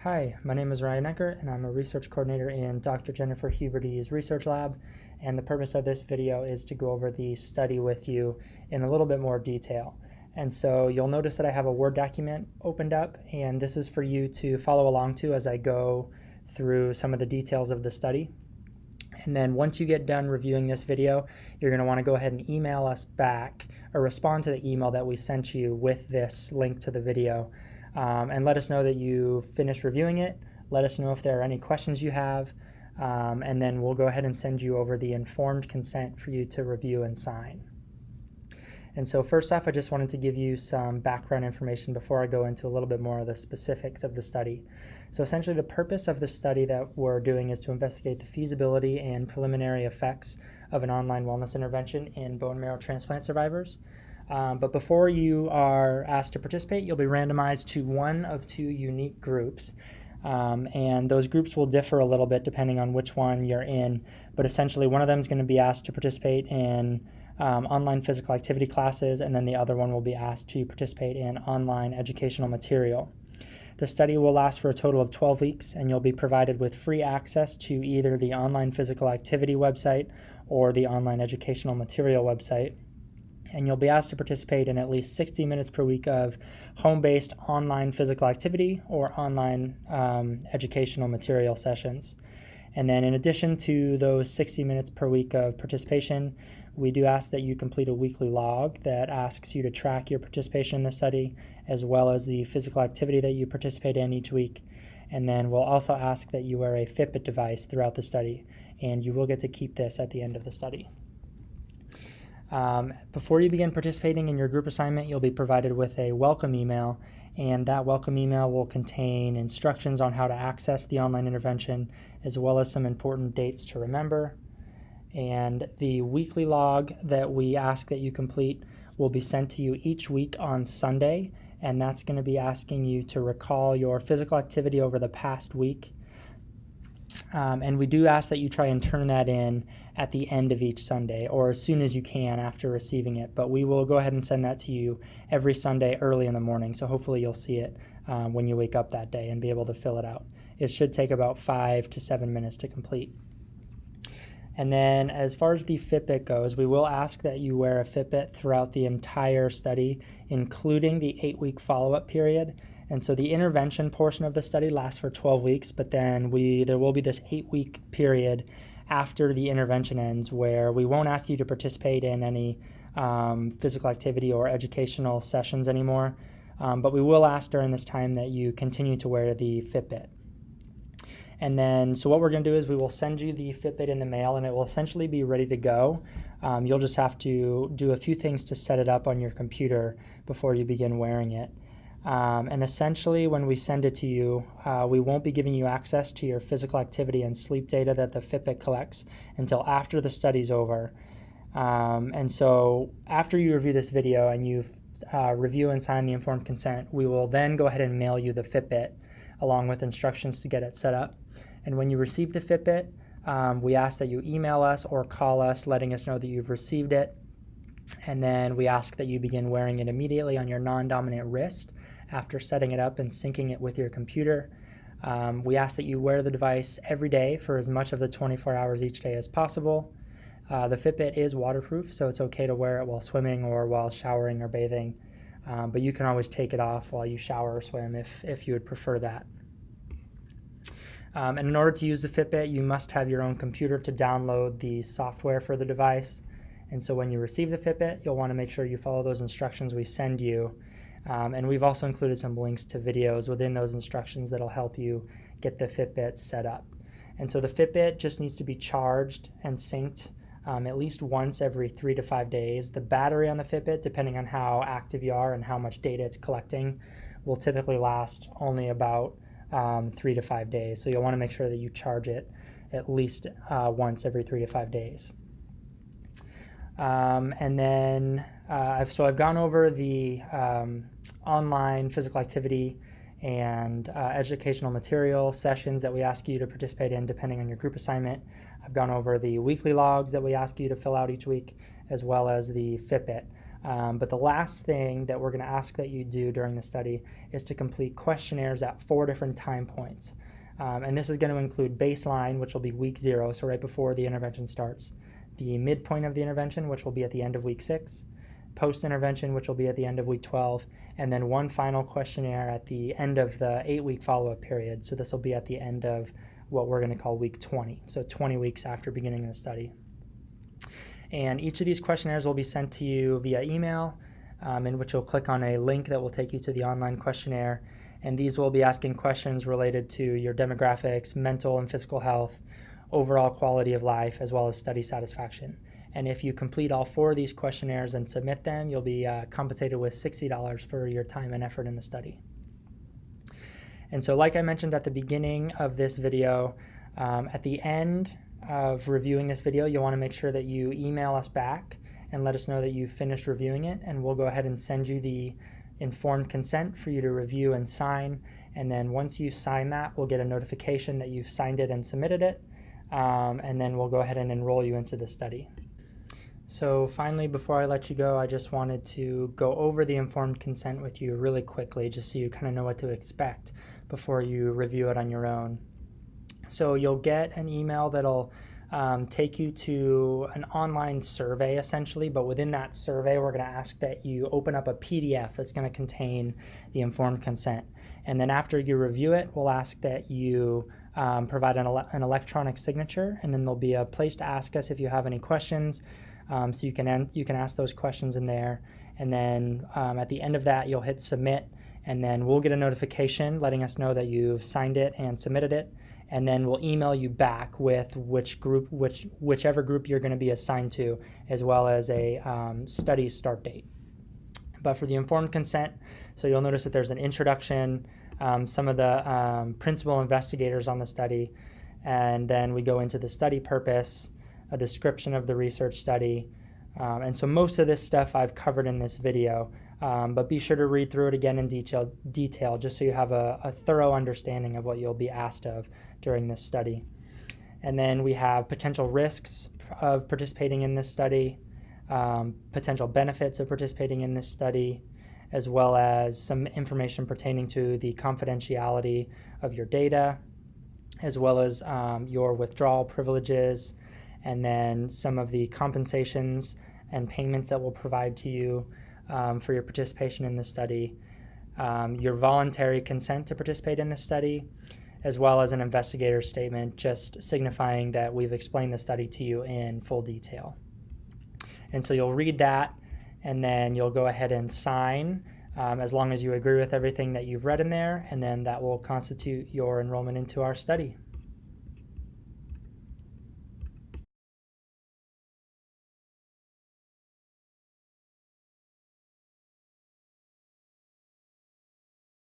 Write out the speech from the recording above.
Hi, my name is Ryan Eckert, and I'm a research coordinator in Dr. Jennifer Huberty's research lab. And the purpose of this video is to go over the study with you in a little bit more detail. And so you'll notice that I have a Word document opened up, and this is for you to follow along to as I go through some of the details of the study. And then once you get done reviewing this video, you're going to want to go ahead and email us back or respond to the email that we sent you with this link to the video. And let us know that you finished reviewing it. Let us know if there are any questions you have, and then we'll go ahead and send you over the informed consent for you to review and sign. And so first off, I just wanted to give you some background information before I go into a little bit more of the specifics of the study. So essentially the purpose of the study that we're doing is to investigate the feasibility and preliminary effects of an online wellness intervention in bone marrow transplant survivors. But before you are asked to participate, you'll be randomized to one of two unique groups. And those groups will differ a little bit depending on which one you're in. But essentially, one of them is going to be asked to participate in online physical activity classes, and then the other one will be asked to participate in online educational material. The study will last for a total of 12 weeks, and you'll be provided with free access to either the online physical activity website or the online educational material website. And you'll be asked to participate in at least 60 minutes per week of home-based online physical activity or online educational material sessions. And then in addition to those 60 minutes per week of participation, we do ask that you complete a weekly log that asks you to track your participation in the study, as well as the physical activity that you participate in each week. And then we'll also ask that you wear a Fitbit device throughout the study, and you will get to keep this at the end of the study. Before you begin participating in your group assignment, you'll be provided with a welcome email, and that welcome email will contain instructions on how to access the online intervention, as well as some important dates to remember. And the weekly log that we ask that you complete will be sent to you each week on Sunday, and that's going to be asking you to recall your physical activity over the past week. And we do ask that you try and turn that in at the end of each Sunday or as soon as you can after receiving it. But we will go ahead and send that to you every Sunday early in the morning. So hopefully you'll see it when you wake up that day and be able to fill it out. It should take about 5 to 7 minutes to complete. And then as far as the Fitbit goes, we will ask that you wear a Fitbit throughout the entire study, including the 8-week follow-up period. And so the intervention portion of the study lasts for 12 weeks, but then there will be this 8-week period after the intervention ends where we won't ask you to participate in any physical activity or educational sessions anymore, but we will ask during this time that you continue to wear the Fitbit. And then, so what we're going to do is we will send you the Fitbit in the mail, and it will essentially be ready to go. You'll just have to do a few things to set it up on your computer before you begin wearing it. And essentially, when we send it to you, we won't be giving you access to your physical activity and sleep data that the Fitbit collects until after the study's over. And so after you review this video and you review and sign the informed consent, we will then go ahead and mail you the Fitbit along with instructions to get it set up. And when you receive the Fitbit, we ask that you email us or call us letting us know that you've received it. And then we ask that you begin wearing it immediately on your non-dominant wrist after setting it up and syncing it with your computer. We ask that you wear the device every day for as much of the 24 hours each day as possible. The Fitbit is waterproof, so it's okay to wear it while swimming or while showering or bathing, but you can always take it off while you shower or swim if you would prefer that. And in order to use the Fitbit, you must have your own computer to download the software for the device. And so when you receive the Fitbit, you'll want to make sure you follow those instructions we send you. And we've also included some links to videos within those instructions that'll help you get the Fitbit set up. And so the Fitbit just needs to be charged and synced at least once every 3 to 5 days. The battery on the Fitbit, depending on how active you are and how much data it's collecting, will typically last only about 3 to 5 days. So you'll want to make sure that you charge it at least once every 3 to 5 days. And then I've gone over the online physical activity and educational material sessions that we ask you to participate in depending on your group assignment. I've gone over the weekly logs that we ask you to fill out each week, as well as the Fitbit. But the last thing that we're going to ask that you do during the study is to complete questionnaires at 4 different time points. And this is going to include baseline, which will be week 0, so right before the intervention starts, the midpoint of the intervention, which will be at the end of week 6, post-intervention, which will be at the end of week 12, and then one final questionnaire at the end of the 8-week follow-up period. So this will be at the end of what we're going to call week 20, so 20 weeks after beginning the study. And each of these questionnaires will be sent to you via email, in which you'll click on a link that will take you to the online questionnaire. And these will be asking questions related to your demographics, mental and physical health, overall quality of life, as well as study satisfaction. And if you complete all 4 of these questionnaires and submit them, you'll be compensated with $60 for your time and effort in the study. And so like I mentioned at the beginning of this video, at the end of reviewing this video, you'll want to make sure that you email us back and let us know that you've finished reviewing it, and we'll go ahead and send you the informed consent for you to review and sign. And then once you sign that, we'll get a notification that you've signed it and submitted it, and then we'll go ahead and enroll you into the study. So finally, before I let you go, I just wanted to go over the informed consent with you really quickly, just so you kind of know what to expect before you review it on your own. So you'll get an email that'll take you to an online survey essentially, but within that survey we're going to ask that you open up a PDF that's going to contain the informed consent. And then after you review it, we'll ask that you provide an electronic signature, and then there'll be a place to ask us if you have any questions. So you can ask those questions in there, and then at the end of that you'll hit submit, and then we'll get a notification letting us know that you've signed it and submitted it. And then we'll email you back with whichever group you're going to be assigned to, as well as a study start date. But for the informed consent, so you'll notice that there's an introduction, some of the principal investigators on the study, and then we go into the study purpose, a description of the research study. And so most of this stuff I've covered in this video, but be sure to read through it again in detail just so you have a thorough understanding of what you'll be asked of during this study. And then we have potential risks of participating in this study, potential benefits of participating in this study, as well as some information pertaining to the confidentiality of your data, as well as your withdrawal privileges, and then some of the compensations and payments that we'll provide to you for your participation in this study, your voluntary consent to participate in this study, as well as an investigator statement just signifying that we've explained the study to you in full detail. And so you'll read that, and then you'll go ahead and sign as long as you agree with everything that you've read in there, and then that will constitute your enrollment into our study.